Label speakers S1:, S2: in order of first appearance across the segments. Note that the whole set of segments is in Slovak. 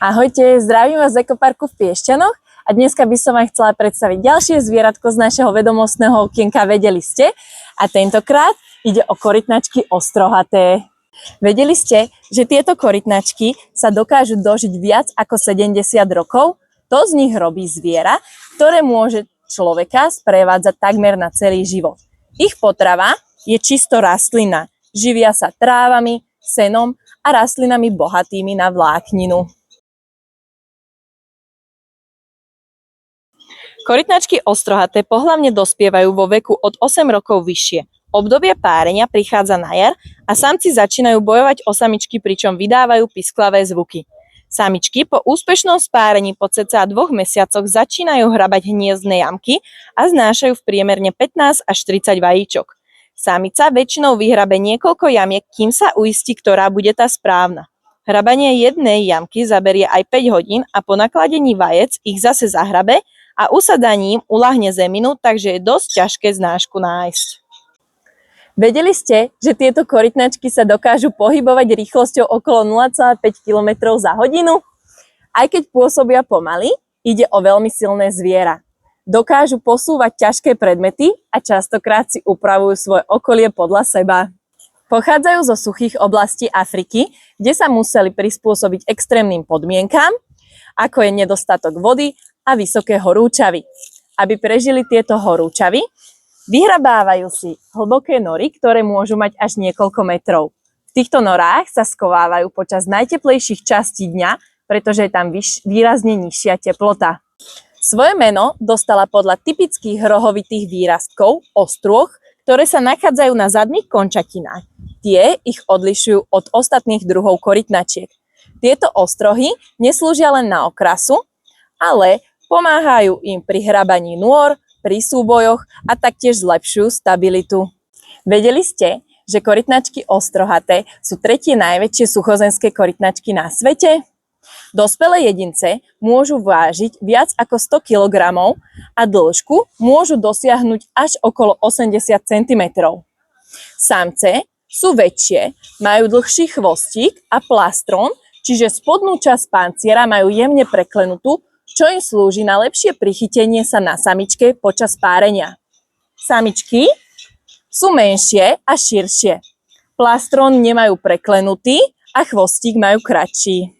S1: Ahojte, zdravím vás z ekoparku v Piešťanoch a dneska by som vám chcela predstaviť ďalšie zvieratko z našeho vedomostného okienka Vedeli ste? A tentokrát ide o korytnačky ostrohaté. Vedeli ste, že tieto korytnačky sa dokážu dožiť viac ako 70 rokov? To z nich robí zviera, ktoré môže človeka sprevádzať takmer na celý život. Ich potrava je čisto rastlinná. Živia sa trávami, senom a rastlinami bohatými na vlákninu. Korytnačky ostrohaté pohlavne dospievajú vo veku od 8 rokov vyššie. Obdobie párenia prichádza na jar a samci začínajú bojovať o samičky, pričom vydávajú pisklavé zvuky. Samičky po úspešnom spárení po cca 2 mesiacoch začínajú hrabať hniezdne jamky a znášajú v priemerne 15 až 30 vajíčok. Samica väčšinou vyhrabe niekoľko jamiek, kým sa uistí, ktorá bude tá správna. Hrabanie jednej jamky zaberie aj 5 hodín a po nakladení vajec ich zase zahrabe a usadaním uľahne zeminu, takže je dosť ťažké znášku nájsť. Vedeli ste, že tieto korytnačky sa dokážu pohybovať rýchlosťou okolo 0,5 km za hodinu? Aj keď pôsobia pomaly, ide o veľmi silné zviera. Dokážu posúvať ťažké predmety a častokrát si upravujú svoje okolie podľa seba. Pochádzajú zo suchých oblastí Afriky, kde sa museli prispôsobiť extrémnym podmienkam, ako je nedostatok vody a vysoké horúčavy. Aby prežili tieto horúčavy, vyhrabávajú si hlboké nory, ktoré môžu mať až niekoľko metrov. V týchto norách sa skovávajú počas najteplejších častí dňa, pretože je tam výrazne nižšia teplota. Svoje meno dostala podľa typických rohovitých výrastkov ostrôch, ktoré sa nachádzajú na zadných končatinách. Tie ich odlišujú od ostatných druhov korytnačiek. Tieto ostrohy neslúžia len na okrasu, ale pomáhajú im pri hrabaní nôr, pri súbojoch a taktiež zlepšujú stabilitu. Vedeli ste, že korytnačky ostrohaté sú tretie najväčšie suchozemské korytnačky na svete? Dospelé jedince môžu vážiť viac ako 100 kg a dĺžku môžu dosiahnuť až okolo 80 cm. Samce sú väčšie, majú dlhší chvostík a plastrón, čiže spodnú časť panciera majú jemne preklenutú, čo im slúži na lepšie prichytenie sa na samičke počas párenia. Samičky sú menšie a širšie. Plastrón nemajú preklenutý a chvostík majú kratší.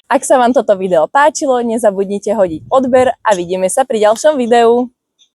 S1: Ak sa vám toto video páčilo, nezabudnite hodiť odber a vidíme sa pri ďalšom videu.